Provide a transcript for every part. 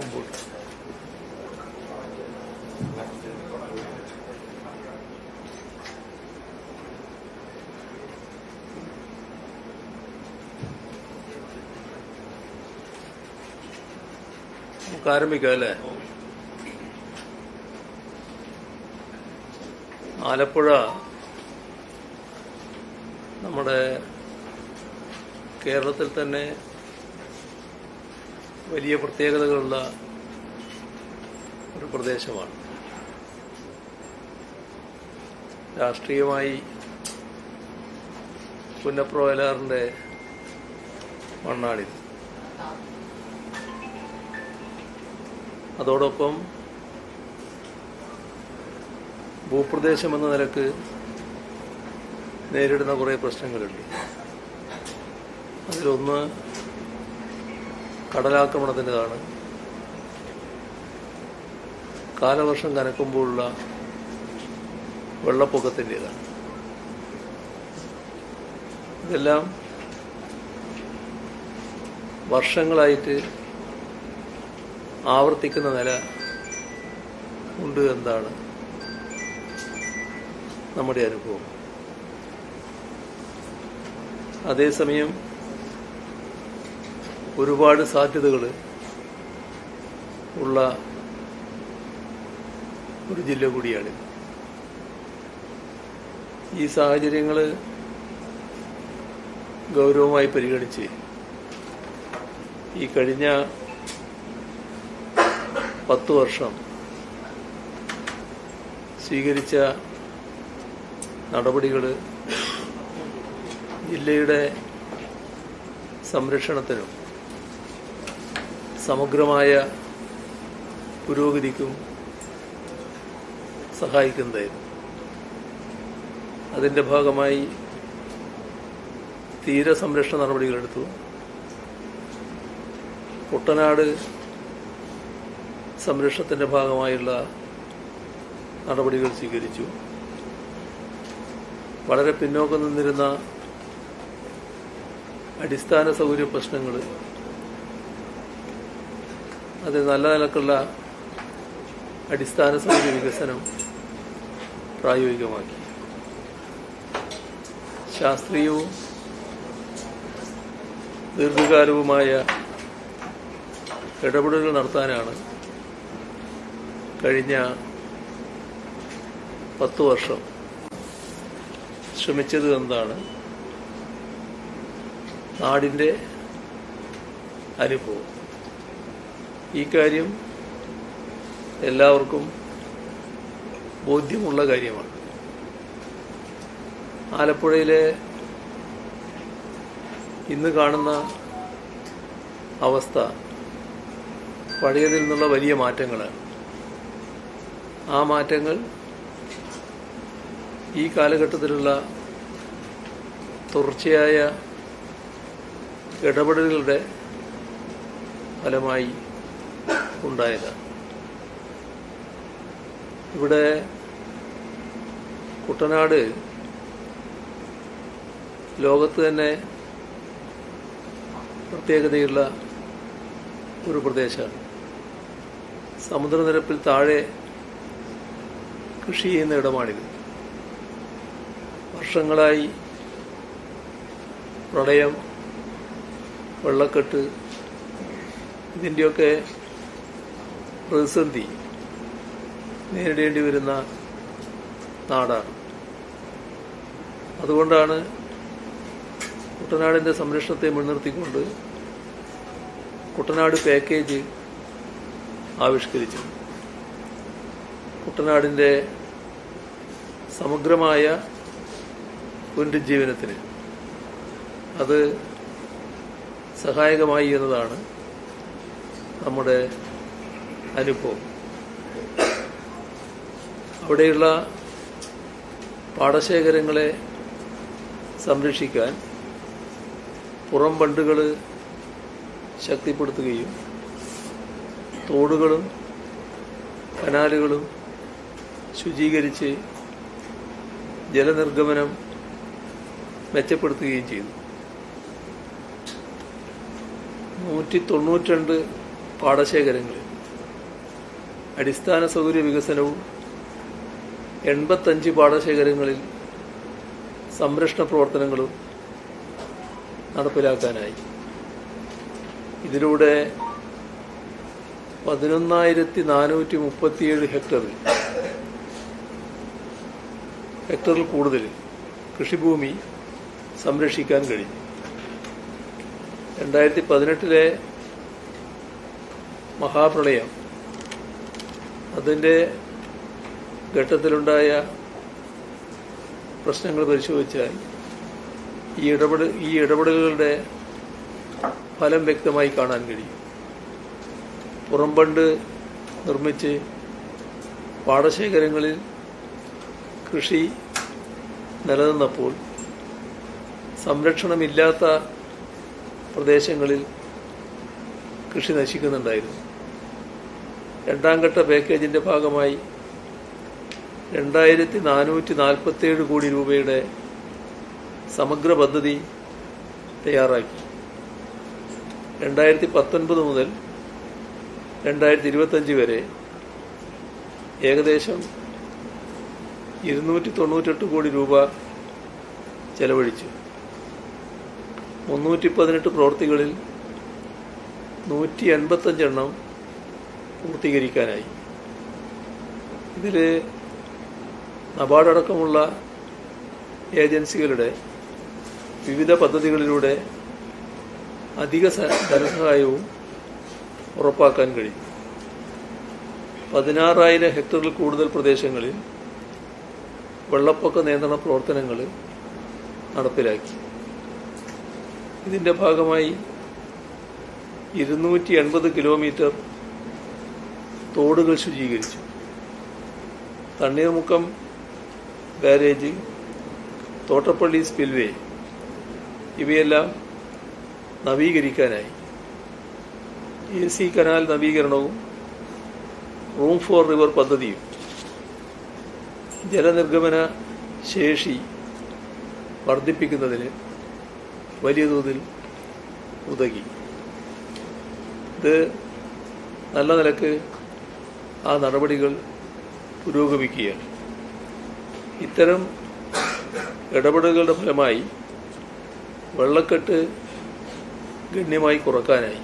കനക്കുമ്പോൾ നമുക്ക് ആരംഭിക്കാം അല്ലേ? ആലപ്പുഴ നമ്മുടെ കേരളത്തിൽ തന്നെ വലിയ പ്രത്യേകതകളുള്ള ഒരു പ്രദേശമാണ്. രാഷ്ട്രീയമായി പുന്നപ്ര വയലാറിൻ്റെ മണ്ണാണിത്. അതോടൊപ്പം ഭൂപ്രദേശം എന്ന നിലക്ക് നേരിടുന്ന കുറേ പ്രശ്നങ്ങളുണ്ട്. അതിലൊന്ന് കടലാക്രമണത്തിൻ്റെതാണ്. കാലവർഷം കനക്കുമ്പോഴുള്ള വെള്ളപ്പൊക്കത്തിൻ്റെതാണ്. ഇതെല്ലാം വർഷങ്ങളായിട്ട് ആവർത്തിക്കുന്ന നില ഉണ്ട് എന്നാണ് നമ്മുടെ അനുഭവം. അതേസമയം ഒരുപാട് സാധ്യതകൾ ഉള്ള ഒരു ജില്ല കൂടിയാണ്. ഈ സാഹചര്യങ്ങൾ ഗൗരവമായി പരിഗണിച്ച് ഈ കഴിഞ്ഞ 10 വർഷം സ്വീകരിച്ച നടപടികൾ ജില്ലയുടെ സംരക്ഷണത്തിനും സമഗ്രമായ പുരോഗതിക്കും സഹായിക്കുന്നതായിരുന്നു. അതിൻ്റെ ഭാഗമായി തീരസംരക്ഷണ നടപടികളെടുത്തു. കുട്ടനാട് സംരക്ഷണത്തിൻ്റെ ഭാഗമായുള്ള നടപടികൾ സ്വീകരിച്ചു. വളരെ പിന്നോക്കം നിന്നിരുന്ന അടിസ്ഥാന സൗകര്യ പ്രശ്നങ്ങൾ അത് നല്ല നിലക്കുള്ള അടിസ്ഥാന സൗകര്യ വികസനം പ്രായോഗികമാക്കി. ശാസ്ത്രീയവും ദീർഘകാലവുമായ ഇടപെടലുകൾ നടത്താനാണ് കഴിഞ്ഞ 10 വർഷം ശ്രമിച്ചത് എന്നതാണ് നാടിൻ്റെ അനുഭവം. ഈ കാര്യം എല്ലാവർക്കും ബോധ്യമുള്ള കാര്യമാണ്. ആലപ്പുഴയിലെ ഇന്ന് കാണുന്ന അവസ്ഥ പഴയതിൽ നിന്നുള്ള വലിയ മാറ്റങ്ങളാണ്. ആ മാറ്റങ്ങൾ ഈ കാലഘട്ടത്തിലുള്ള തുടർച്ചയായ ഇടപെടലുകളുടെ ഫലമായി ഉണ്ടായതാണ്. ഇവിടെ കുട്ടനാട് ലോകത്ത് തന്നെ പ്രത്യേകതയുള്ള ഒരു പ്രദേശമാണ്. സമുദ്രനിരപ്പിൽ താഴെ കൃഷി ചെയ്യുന്ന ഇടമാണിത്. വർഷങ്ങളായി പ്രളയം, വെള്ളക്കെട്ട് ഇതിൻ്റെയൊക്കെ പ്രതിസന്ധി നേരിടേണ്ടി വരുന്ന നാടാണ്. അതുകൊണ്ടാണ് കുട്ടനാടിൻ്റെ സംരക്ഷണത്തെ മുൻനിർത്തിക്കൊണ്ട് കുട്ടനാട് പാക്കേജ് ആവിഷ്കരിച്ചത്. കുട്ടനാടിൻ്റെ സമഗ്രമായ പുനരുജ്ജീവനത്തിന് അത് സഹായകമായി എന്നതാണ് നമ്മുടെ അനുഭവം. അവിടെയുള്ള പാടശേഖരങ്ങളെ സംരക്ഷിക്കാൻ പുറം ബണ്ടുകൾ ശക്തിപ്പെടുത്തുകയും തോടുകളും കനാലുകളും ശുചീകരിച്ച് ജലനിർഗമനം മെച്ചപ്പെടുത്തുകയും ചെയ്തു. 192 പാടശേഖരങ്ങളിൽ അടിസ്ഥാന സൗകര്യ വികസനവും 85 പാടശേഖരങ്ങളിൽ സംരക്ഷണ പ്രവർത്തനങ്ങളും നടപ്പിലാക്കാനായി. ഇതിലൂടെ 11,437 ഹെക്ടറിൽ കൂടുതൽ കൃഷിഭൂമി സംരക്ഷിക്കാൻ കഴിഞ്ഞു. 2018 മഹാപ്രളയം അതിൻ്റെ ഘട്ടത്തിലുണ്ടായ പ്രശ്നങ്ങൾ പരിശോധിച്ചാൽ ഈ ഇടപെടലുകളുടെ ഫലം വ്യക്തമായി കാണാൻ കഴിയും. പുറംബണ്ട് നിർമ്മിച്ച് പാടശേഖരങ്ങളിൽ കൃഷി നിലനിന്നപ്പോൾ സംരക്ഷണമില്ലാത്ത പ്രദേശങ്ങളിൽ കൃഷി നശിക്കുന്നുണ്ടായിരുന്നു. രണ്ടാം ഘട്ട പാക്കേജിന്റെ ഭാഗമായി 2,447 കോടി രൂപയുടെ സമഗ്ര പദ്ധതി തയ്യാറാക്കി. 2019 മുതൽ 2025 വരെ ഏകദേശം 298 കോടി രൂപ ചെലവഴിച്ചു. 318 പ്രവൃത്തികളിൽ 185 എണ്ണം പൂർത്തീകരിക്കാനായി. ഇതിൽ നബാർഡ് അടക്കമുള്ള ഏജൻസികളുടെ വിവിധ പദ്ധതികളിലൂടെ അധിക ധനസഹായവും ഉറപ്പാക്കാൻ കഴിയും. 16,000 ഹെക്ടറിൽ കൂടുതൽ പ്രദേശങ്ങളിൽ വെള്ളപ്പൊക്ക നിയന്ത്രണ പ്രവർത്തനങ്ങൾ നടപ്പിലാക്കി. ഇതിന്റെ ഭാഗമായി 280 കിലോമീറ്റർ തോടുകൾ ശുചീകരിച്ചു. തണ്ണീർമുക്കം ബാരേജ്, തോട്ടപ്പള്ളി സ്പിൽവേ ഇവയെല്ലാം നവീകരിക്കാനായി. AC കനാൽ നവീകരണവും റൂം ഫോർ റിവർ പദ്ധതിയും ജലനിർഗമന ശേഷി വർദ്ധിപ്പിക്കുന്നതിന് വലിയ തോതിൽ ഉതകി. ഇത് നല്ല നിലക്ക് ആ നടപടികൾ പുരോഗമിക്കുകയാണ്. ഇത്തരം ഇടപെടലുകളുടെ ഫലമായി വെള്ളക്കെട്ട് ഗണ്യമായി കുറക്കാനായി.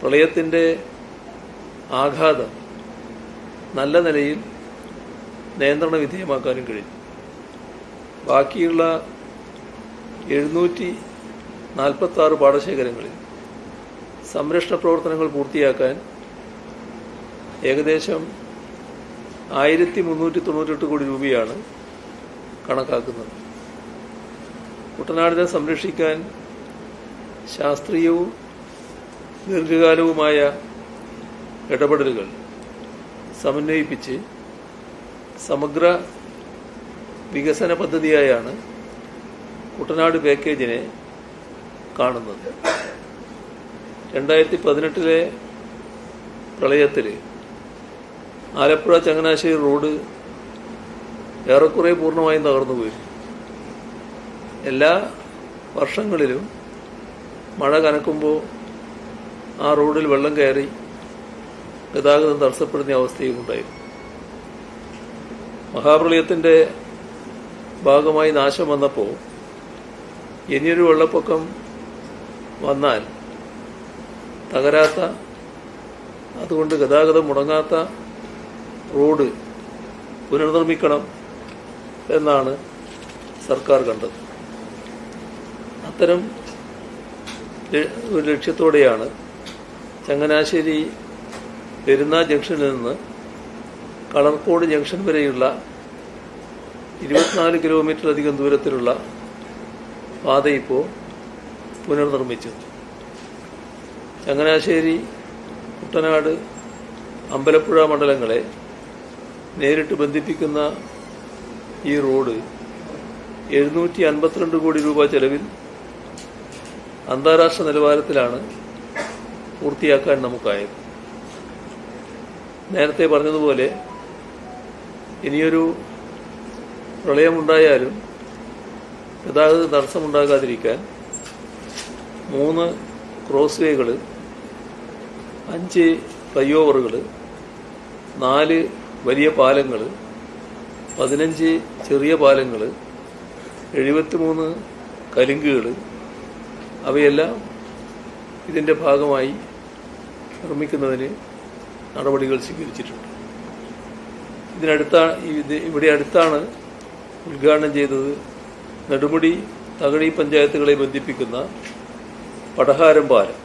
പ്രളയത്തിൻ്റെ ആഘാതം നല്ല നിലയിൽ നിയന്ത്രണ വിധേയമാക്കാനും കഴിഞ്ഞു. ബാക്കിയുള്ള 746 പാടശേഖരങ്ങളിൽ സംരക്ഷണ പ്രവർത്തനങ്ങൾ പൂർത്തിയാക്കാൻ ഏകദേശം 1,398 കോടി രൂപയാണ് കണക്കാക്കുന്നത്. കുട്ടനാടിനെ സംരക്ഷിക്കാൻ ശാസ്ത്രീയവും ദീർഘകാലവുമായ ഇടപെടലുകൾ സമന്വയിപ്പിച്ച് സമഗ്ര വികസന പദ്ധതിയായാണ് കുട്ടനാട് പാക്കേജിനെ കാണുന്നത്. 2018 പ്രളയത്തിൽ ആലപ്പുഴ ചങ്ങനാശ്ശേരി റോഡ് ഏറെക്കുറെ പൂർണ്ണമായും തകർന്നുപോയി. എല്ലാ വർഷങ്ങളിലും മഴ കനക്കുമ്പോൾ ആ റോഡിൽ വെള്ളം കയറി ഗതാഗതം തടസ്സപ്പെടുന്ന അവസ്ഥയും ഉണ്ടായിരുന്നു. മഹാപ്രളയത്തിൻ്റെ ഭാഗമായി നാശം വന്നപ്പോൾ ഇനിയൊരു വെള്ളപ്പൊക്കം വന്നാൽ തകരാത്ത, അതുകൊണ്ട് ഗതാഗതം മുടങ്ങാത്ത റോഡ് പുനർനിർമ്മിക്കണം എന്നാണ് സർക്കാർ കണ്ടത്. അത്തരം ഒരു ലക്ഷ്യത്തോടെയാണ് ചങ്ങനാശ്ശേരി പെരുന്നാ ജംഗ്ഷനിൽ നിന്ന് കളർക്കോട് ജംഗ്ഷൻ വരെയുള്ള 24 കിലോമീറ്ററിലധികം ദൂരത്തിലുള്ള പാത ഇപ്പോൾ പുനർനിർമ്മിച്ചത്. ചങ്ങനാശ്ശേരി, കുട്ടനാട്, അമ്പലപ്പുഴ മണ്ഡലങ്ങളെ നേരിട്ട് ബന്ധിപ്പിക്കുന്ന ഈ റോഡ് 752 കോടി രൂപ ചെലവിൽ അന്താരാഷ്ട്ര നിലവാരത്തിലാണ് പൂർത്തിയാക്കാൻ നമുക്കായത്. നേരത്തെ പറഞ്ഞതുപോലെ ഇനിയൊരു പ്രളയമുണ്ടായാലും ഗതാഗത തടസ്സമുണ്ടാകാതിരിക്കാൻ 3 ക്രോസ് വേകൾ, 5 ഫ്ലൈ ഓവറുകൾ, 4 വലിയ പാലങ്ങൾ, 15 ചെറിയ പാലങ്ങൾ, 73 കലുങ്കുകൾ, അവയെല്ലാം ഇതിൻ്റെ ഭാഗമായി നിർമ്മിക്കുന്നതിന് നടപടികൾ സ്വീകരിച്ചിട്ടുണ്ട്. ഇവിടെ അടുത്താണ് ഉദ്ഘാടനം ചെയ്തത് നെടുമുടി, തകഴി പഞ്ചായത്തുകളെ ബന്ധിപ്പിക്കുന്ന പടഹാരം പാലം.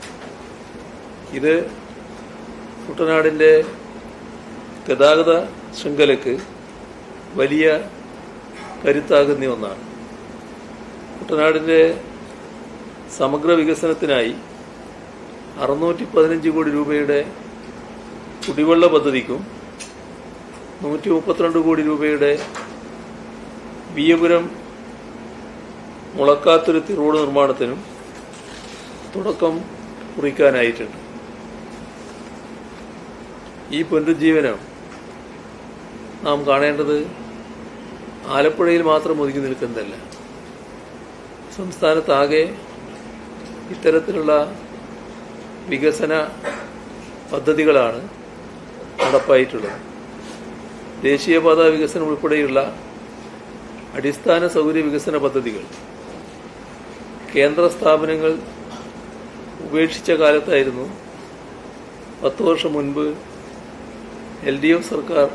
ഇത് കുട്ടനാടിൻ്റെ ഗതാഗത ശൃംഖലയ്ക്ക് വലിയ കരുത്താകുന്ന ഒന്നാണ്. കുട്ടനാടിൻ്റെ സമഗ്ര വികസനത്തിനായി 615 കോടി രൂപയുടെ കുടിവെള്ള പദ്ധതിക്കും 132 കോടി രൂപയുടെ വിയപുരം മുളക്കാത്തുരുത്തി റോഡ് നിർമ്മാണത്തിനും തുടക്കം കുറിക്കാനായിട്ടുണ്ട്. ഈ പുനരുജ്ജീവനം നാം കാണേണ്ടത് ആലപ്പുഴയിൽ മാത്രം ഒതുങ്ങി നിൽക്കുന്നതല്ല. സംസ്ഥാനത്താകെ ഇത്തരത്തിലുള്ള വികസന പദ്ധതികളാണ് നടപ്പായിട്ടുള്ളത്. ദേശീയപാത വികസനം ഉൾപ്പെടെയുള്ള അടിസ്ഥാന സൗകര്യ വികസന പദ്ധതികൾ കേന്ദ്ര സ്ഥാപനങ്ങൾ ഉപേക്ഷിച്ച കാലത്തായിരുന്നു 10 വർഷം മുൻപ് LDF സർക്കാർ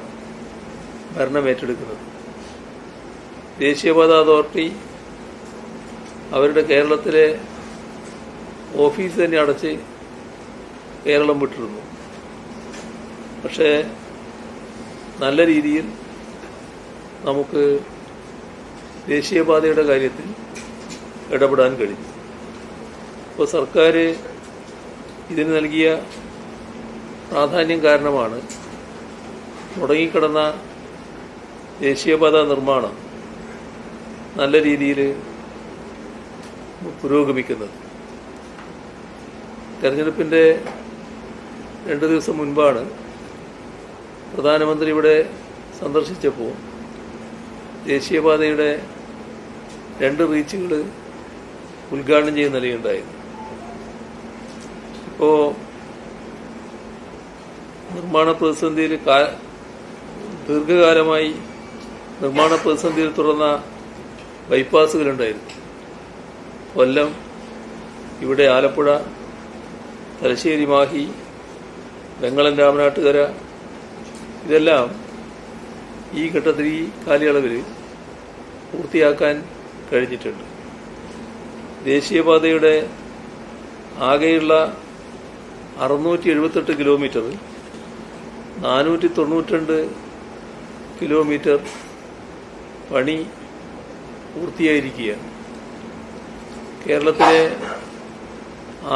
ഭരണമേറ്റെടുക്കുന്നത്. ദേശീയപാത അതോറിറ്റി അവരുടെ കേരളത്തിലെ ഓഫീസ് തന്നെ അടച്ച് കേരളം വിട്ടിരുന്നു. പക്ഷേ നല്ല രീതിയിൽ നമുക്ക് ദേശീയപാതയുടെ കാര്യത്തിൽ ഇടപെടാൻ കഴിഞ്ഞു. അപ്പോൾ സർക്കാർ ഇതിന് നൽകിയ പ്രാധാന്യം കാരണമാണ് മുടങ്ങിക്കിടന്ന ദേശീയപാത നിർമ്മാണം നല്ല രീതിയിൽ പുരോഗമിക്കുന്നത്. തെരഞ്ഞെടുപ്പിൻ്റെ 2 ദിവസം മുൻപാണ് പ്രധാനമന്ത്രി ഇവിടെ സന്ദർശിച്ചപ്പോൾ ദേശീയപാതയുടെ 2 റീച്ചുകൾ ഉദ്ഘാടനം ചെയ്യുന്ന നിലയുണ്ടായിരുന്നു. ഇപ്പോൾ നിർമ്മാണ പ്രതിസന്ധിയിൽ ദീർഘകാലമായി നിർമ്മാണ പ്രതിസന്ധിയിൽ തുടർന്ന ബൈപ്പാസുകളുണ്ടായിരുന്നു. കൊല്ലം, ഇവിടെ ആലപ്പുഴ, തലശ്ശേരി, മാഹി, വെങ്ങളം, രാമനാട്ടുകര, ഇതെല്ലാം ഈ ഘട്ടത്തിൽ, ഈ കാലയളവിൽ പൂർത്തിയാക്കാൻ കഴിഞ്ഞിട്ടുണ്ട്. ദേശീയപാതയുടെ ആകെയുള്ള 678 കിലോമീറ്റർ, 492 കിലോമീറ്റർ പണി പൂർത്തിയായിരിക്കുകയാണ്. കേരളത്തിലെ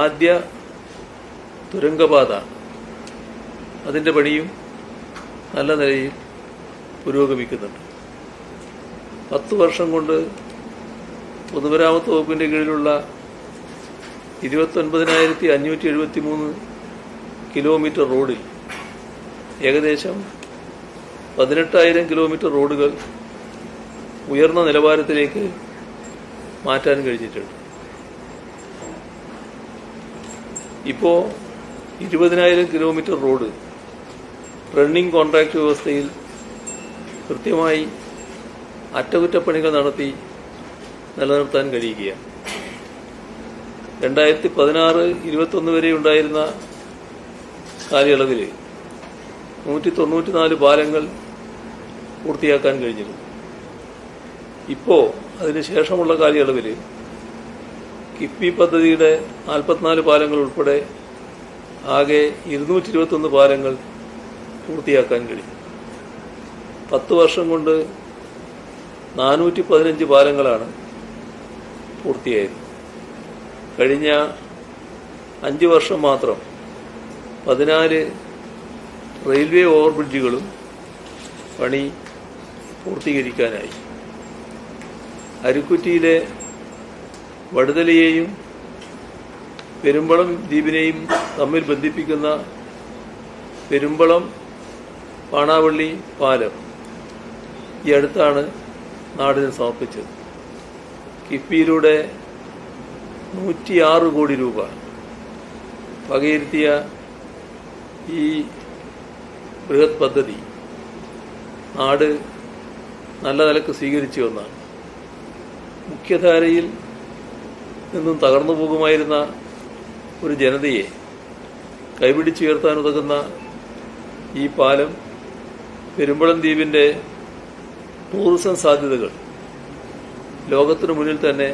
ആദ്യ തുരങ്കപാത, അതിൻ്റെ പണിയും നല്ല നിലയിൽ പുരോഗമിക്കുന്നുണ്ട്. 10 വർഷം കൊണ്ട് പൊതുമരാമത്ത് വകുപ്പിൻ്റെ കീഴിലുള്ള 29,573 കിലോമീറ്റർ റോഡിൽ ഏകദേശം 18,000 കിലോമീറ്റർ റോഡുകൾ ഉയർന്ന നിലവാരത്തിലേക്ക് മാറ്റാൻ കഴിഞ്ഞിട്ടുണ്ട്. ഇപ്പോൾ 20,000 കിലോമീറ്റർ റോഡ് റണ്ണിംഗ് കോൺട്രാക്ട് വ്യവസ്ഥയിൽ കൃത്യമായി അറ്റകുറ്റപ്പണികൾ നടത്തി നിലനിർത്താൻ കഴിയുകയാണ്. 2016-21 വരെ ഉണ്ടായിരുന്ന കാലയളവിൽ 194 പാലങ്ങൾ പൂർത്തിയാക്കാൻ കഴിഞ്ഞിരുന്നു. ഇപ്പോൾ അതിനുശേഷമുള്ള കാലയളവിൽ കിഫ്ബി പദ്ധതിയുടെ 44 പാലങ്ങൾ ഉൾപ്പെടെ ആകെ 221 പാലങ്ങൾ പൂർത്തിയാക്കാൻ കഴിയും. 10 വർഷം കൊണ്ട് 415 പാലങ്ങളാണ് പൂർത്തിയായത്. കഴിഞ്ഞ 5 വർഷം മാത്രം 14 റെയിൽവേ ഓവർബ്രിഡ്ജുകളും പണി പൂർത്തീകരിക്കാനായി. അരുക്കുറ്റിയിലെ വടുതലയെയും പെരുമ്പളം ദ്വീപിനെയും തമ്മിൽ ബന്ധിപ്പിക്കുന്ന പെരുമ്പളം പാണാവള്ളി പാലം ഈ അടുത്താണ് നാടിന് സമർപ്പിച്ചത്. കിഫ്ബിയിലൂടെ 106 കോടി രൂപ വകയിരുത്തിയ ഈ ബൃഹത് പദ്ധതി നാട് നല്ല നിലക്ക് സ്വീകരിച്ചു ഒന്നാണ്. മുഖ്യധാരയിൽ നിന്നും തകർന്നു പോകുമായിരുന്ന ഒരു ജനതയെ കൈപിടിച്ചുയർത്താനുതകുന്ന ഈ പാലം പെരുമ്പളം ദ്വീപിന്റെ ടൂറിസം സാധ്യതകൾ ലോകത്തിനു മുന്നിൽ തന്നെ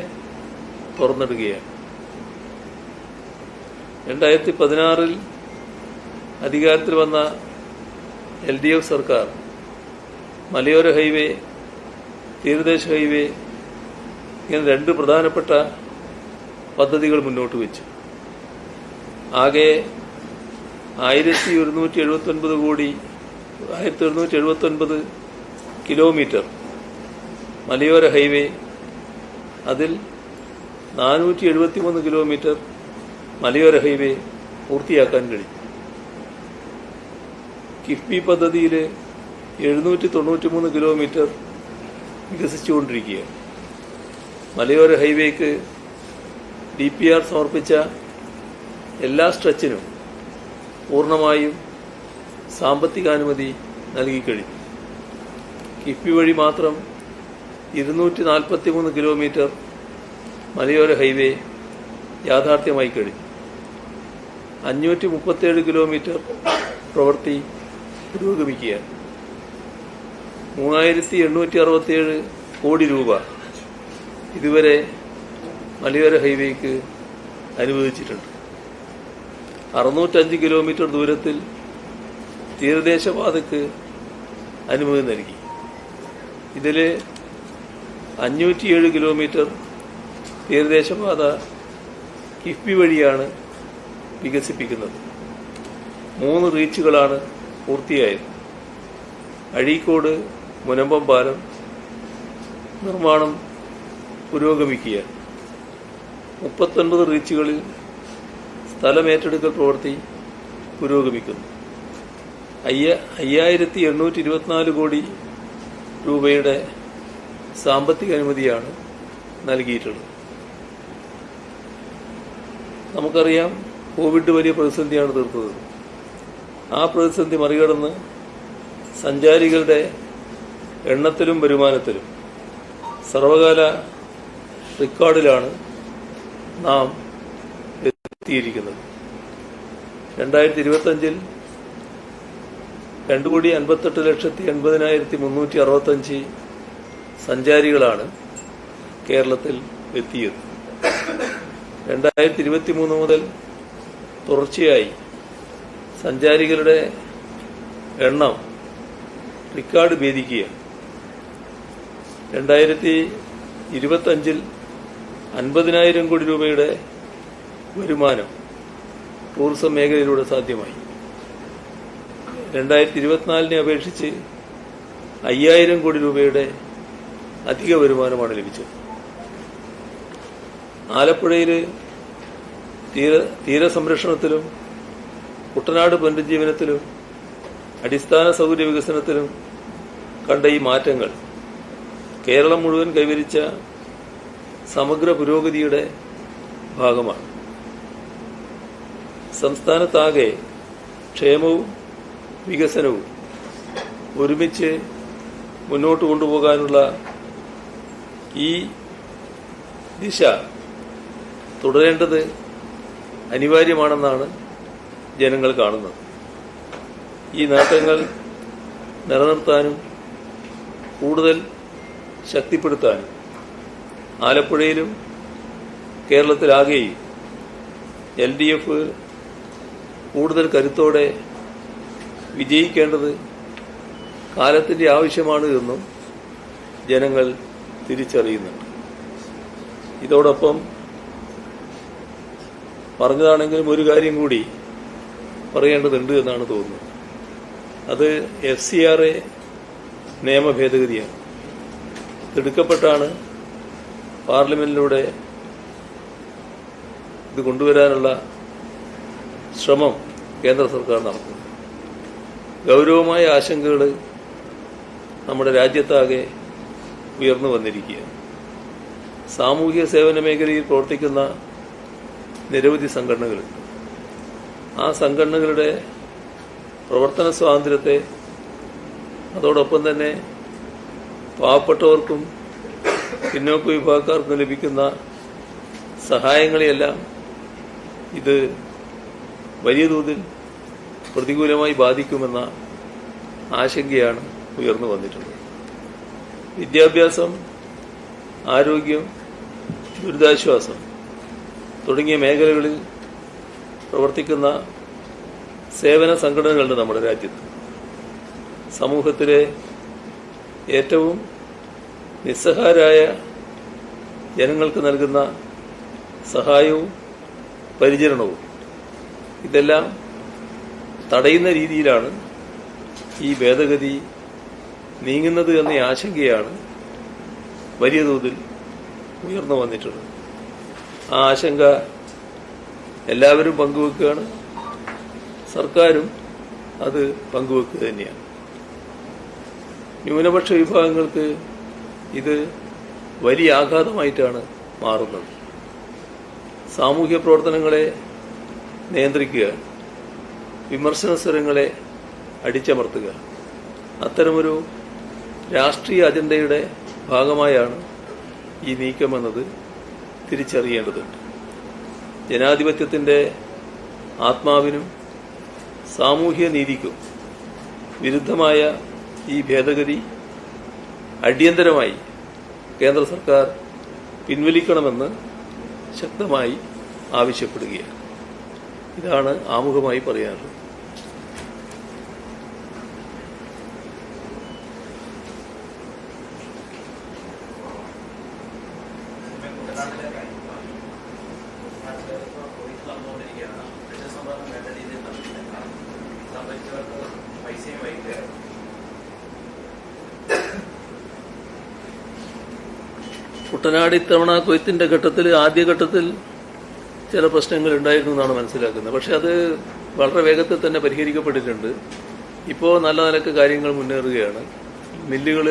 തുറന്നിടുകയാണ്. 2016 അധികാരത്തിൽ വന്ന LDF സർക്കാർ മലയോര ഹൈവേ, തീരദേശ ഹൈവേ ഇങ്ങനെ രണ്ട് പ്രധാനപ്പെട്ട പദ്ധതികൾ മുന്നോട്ട് വെച്ചു. ആകെ 1179 കിലോമീറ്റർ മലയോര ഹൈവേ, അതിൽ 473 കിലോമീറ്റർ മലയോര ഹൈവേ പൂർത്തിയാക്കാൻ കഴിഞ്ഞു. കിഫ്ബി പദ്ധതിയിൽ 793 കിലോമീറ്റർ വികസിച്ചുകൊണ്ടിരിക്കുകയാണ്. മലയോര ഹൈവേക്ക് DPR സമർപ്പിച്ച എല്ലാ സ്ട്രെച്ചിനും പൂർണ്ണമായും സാമ്പത്തികാനുമതി നൽകിക്കഴിഞ്ഞു. കിഫ്ബി വഴി മാത്രം 243 കിലോമീറ്റർ മലയോര ഹൈവേ യാഥാർത്ഥ്യമായി കഴിഞ്ഞു. 537 കിലോമീറ്റർ പ്രവൃത്തി പുരോഗമിക്കുകയാണ്. 3867 കോടി രൂപ ഇതുവരെ മലയോര ഹൈവേക്ക് അനുവദിച്ചിട്ടുണ്ട്. 605 കിലോമീറ്റർ ദൂരത്തിൽ തീരദേശപാതയ്ക്ക് അനുമതി നൽകി. ഇതിൽ 507 കിലോമീറ്റർ തീരദേശപാത കിഫ്ബി വഴിയാണ് വികസിപ്പിക്കുന്നത്. 3 റീച്ചുകളാണ് പൂർത്തിയായത്. അഴീക്കോട് മുനമ്പം പാലം നിർമ്മാണം പുരോഗമിക്കുകയാണ്. 39 റീച്ചുകളിൽ സ്ഥലമേറ്റെടുക്കൽ പ്രവൃത്തി പുരോഗമിക്കുന്നു. 5824 കോടി രൂപയുടെ സാമ്പത്തിക അനുമതിയാണ് നൽകിയിട്ടുള്ളത്. നമുക്കറിയാം, കോവിഡ് വലിയ പ്രതിസന്ധിയാണ് തീർത്തത്. ആ പ്രതിസന്ധി മറികടന്ന് സഞ്ചാരികളുടെ എണ്ണത്തിലും വരുമാനത്തിലും സർവകാല റെക്കോർഡിലാണ് നാം എത്തിയിരിക്കുന്നത്. 2025 2,58,80,365 സഞ്ചാരികളാണ് കേരളത്തിൽ എത്തിയത്. 2023 മുതൽ തുടർച്ചയായി സഞ്ചാരികളുടെ എണ്ണം റെക്കോർഡ് ഭേദിക്കുകയാണ്. 2025 50,000 കോടി രൂപയുടെ വരുമാനം ടൂറിസം മേഖലയിലൂടെ സാധ്യമായി. 2024 അപേക്ഷിച്ച് 5,000 കോടി രൂപയുടെ അധിക വരുമാനമാണ് ലഭിച്ചത്. ആലപ്പുഴയിൽ തീരസംരക്ഷണത്തിലും കുട്ടനാട് പുനരുജ്ജീവനത്തിലും അടിസ്ഥാന സൗകര്യ വികസനത്തിലും കണ്ട ഈ മാറ്റങ്ങൾ കേരളം മുഴുവൻ കൈവരിച്ച സമഗ്ര പുരോഗതിയുടെ ഭാഗമാണ്. സംസ്ഥാനത്താകെ ക്ഷേമവും വികസനവും ഒരുമിച്ച് മുന്നോട്ട് കൊണ്ടുപോകാനുള്ള ഈ ദിശ തുടരേണ്ടത് അനിവാര്യമാണെന്നാണ് ജനങ്ങൾ കാണുന്നത്. ഈ നേട്ടങ്ങൾ നിലനിർത്താനും കൂടുതൽ ശക്തിപ്പെടുത്താനും ആലപ്പുഴയിലും കേരളത്തിലാകെയും LDF കൂടുതൽ കരുത്തോടെ വിജയിക്കേണ്ടത് കാലത്തിന്റെ ആവശ്യമാണ് എന്നും ജനങ്ങൾ തിരിച്ചറിയുന്നുണ്ട്. ഇതോടൊപ്പം പറഞ്ഞതാണെങ്കിലും ഒരു കാര്യം കൂടി പറയേണ്ടതുണ്ട് എന്നാണ് തോന്നുന്നത്. അത് FCRA നിയമ ഭേദഗതിയാണ്. തിടുക്കപ്പെട്ടാണ് പാർലമെന്റിലൂടെ ഇത് കൊണ്ടുവരാനുള്ള ശ്രമം കേന്ദ്ര സർക്കാർ നടത്തുന്നത്. ഗൗരവമായ ആശങ്കകൾ നമ്മുടെ രാജ്യത്താകെ ഉയർന്നു വന്നിരിക്കുകയാണ്. സാമൂഹിക സേവന മേഖലയിൽ പ്രവർത്തിക്കുന്ന നിരവധി സംഘടനകളുണ്ട്. ആ സംഘടനകളുടെ പ്രവർത്തന സ്വാതന്ത്ര്യത്തെ അതോടൊപ്പം തന്നെ പാവപ്പെട്ടവർക്കും പിന്നോക്ക വിഭാഗക്കാർക്കും ലഭിക്കുന്ന സഹായങ്ങളെയെല്ലാം ഇത് വലിയ തോതിൽ പ്രതികൂലമായി ബാധിക്കുമെന്ന ആശങ്കയാണ് ഉയർന്നു വന്നിട്ടുള്ളത്. വിദ്യാഭ്യാസം, ആരോഗ്യം, ദുരിതാശ്വാസം തുടങ്ങിയ മേഖലകളിൽ പ്രവർത്തിക്കുന്ന സേവന സംഘടനകളുണ്ട് നമ്മുടെ രാജ്യത്ത്. സമൂഹത്തിലെ ഏറ്റവും നിസ്സഹായരായ ജനങ്ങൾക്ക് നൽകുന്ന സഹായവും പരിചരണവും ഇതെല്ലാം തടയുന്ന രീതിയിലാണ് ഈ ഭേദഗതി നീങ്ങുന്നത് എന്ന ആശങ്കയാണ് വലിയ തോതിൽ ഉയർന്നു വന്നിട്ടുള്ളത്. ആ ആശങ്ക എല്ലാവരും പങ്കുവെക്കുകയാണ്, സർക്കാരും അത് പങ്കുവെക്കുക തന്നെയാണ്. ന്യൂനപക്ഷ വിഭാഗങ്ങൾക്ക് ഇത് വലിയ ആഘാതമായിട്ടാണ് മാറുന്നത്. സാമൂഹ്യ പ്രവർത്തനങ്ങളെ നിയന്ത്രിക്കുക, വിമർശന സ്വരങ്ങളെ അടിച്ചമർത്തുക, അത്തരമൊരു രാഷ്ട്രീയ അജണ്ടയുടെ ഭാഗമായാണ് ഈ നീക്കമെന്നത് തിരിച്ചറിയേണ്ടതുണ്ട്. ജനാധിപത്യത്തിന്റെ ആത്മാവിനും സാമൂഹ്യ നീതിക്കും വിരുദ്ധമായ ഈ ഭേദഗതി അടിയന്തരമായി കേന്ദ്ര സർക്കാർ പിൻവലിക്കണമെന്ന് ശക്തമായി ആവശ്യപ്പെടുകയാണ്. ഇതാണ് ആമുഖമായി പറയാനുള്ളത്. കുട്ടനാട് ഇത്തവണ കൊയ്ത്തിന്റെ ഘട്ടത്തിൽ ആദ്യഘട്ടത്തിൽ ചില പ്രശ്നങ്ങൾ ഉണ്ടായിരുന്നു എന്നാണ് മനസ്സിലാക്കുന്നത്. പക്ഷെ അത് വളരെ വേഗത്തിൽ തന്നെ പരിഹരിക്കപ്പെട്ടിട്ടുണ്ട്. ഇപ്പോൾ നല്ല നിലക്ക് കാര്യങ്ങൾ മുന്നേറുകയാണ്. മില്ലുകൾ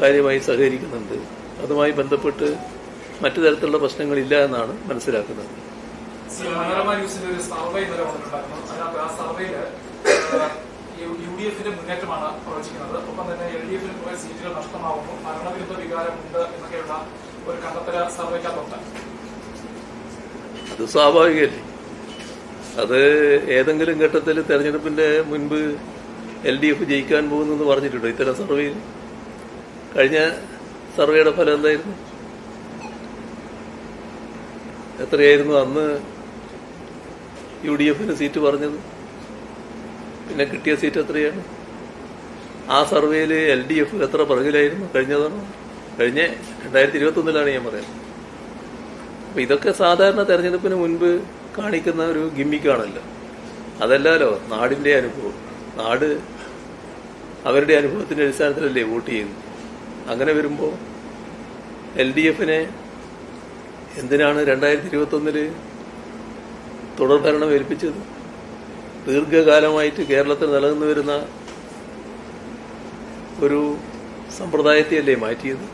കാര്യമായി സഹകരിക്കുന്നുണ്ട്. അതുമായി ബന്ധപ്പെട്ട് മറ്റു തരത്തിലുള്ള പ്രശ്നങ്ങളില്ല എന്നാണ് മനസ്സിലാക്കുന്നത്. UDF മുന്നേറ്റമാണ് പ്രവചിക്കുന്നത്. ഒപ്പം തന്നെ LDF കുറെ സീറ്റുകൾ നഷ്ടമാവുന്നു, ഭരണവിരുദ്ധ വികാരമുണ്ട് എന്നൊക്കെയുള്ള ഒരു കണ്ടെത്തൽ സർവേക്കകത്തുണ്ട്. അത് സ്വാഭാവികമല്ലേ. അത് ഏതെങ്കിലും ഘട്ടത്തിൽ തെരഞ്ഞെടുപ്പിന്റെ മുൻപ് LDF ജയിക്കാൻ പോകുന്നെന്ന് പറഞ്ഞിട്ടുണ്ടോ ഇത്തരം സർവേയിൽ? കഴിഞ്ഞ സർവേയുടെ ഫലം എന്തായിരുന്നു? എത്രയായിരുന്നു അന്ന് UDF സീറ്റ് പറഞ്ഞത്? പിന്നെ കിട്ടിയ സീറ്റ് എത്രയാണ്? ആ സർവേയിൽ LDF എത്ര പിറകിലായിരുന്നു കഴിഞ്ഞതാണ്? കഴിഞ്ഞ 2021 ഞാൻ പറയുന്നത്. അപ്പൊ ഇതൊക്കെ സാധാരണ തെരഞ്ഞെടുപ്പിന് മുൻപ് കാണിക്കുന്ന ഒരു ഗിമ്മിക്കാണല്ലോ. അതല്ലല്ലോ നാടിന്റെ അനുഭവം. നാട് അവരുടെ അനുഭവത്തിന്റെ അടിസ്ഥാനത്തിലല്ലേ വോട്ട് ചെയ്യുന്നത്. അങ്ങനെ വരുമ്പോൾ LDF എന്തിനാണ് 2021 തുടർഭരണം ഏൽപ്പിച്ചത്? ദീർഘകാലമായിട്ട് കേരളത്തിൽ നിലനിന്നു വരുന്ന ഒരു സമ്പ്രദായത്തെയല്ലേ മാറ്റിയത്?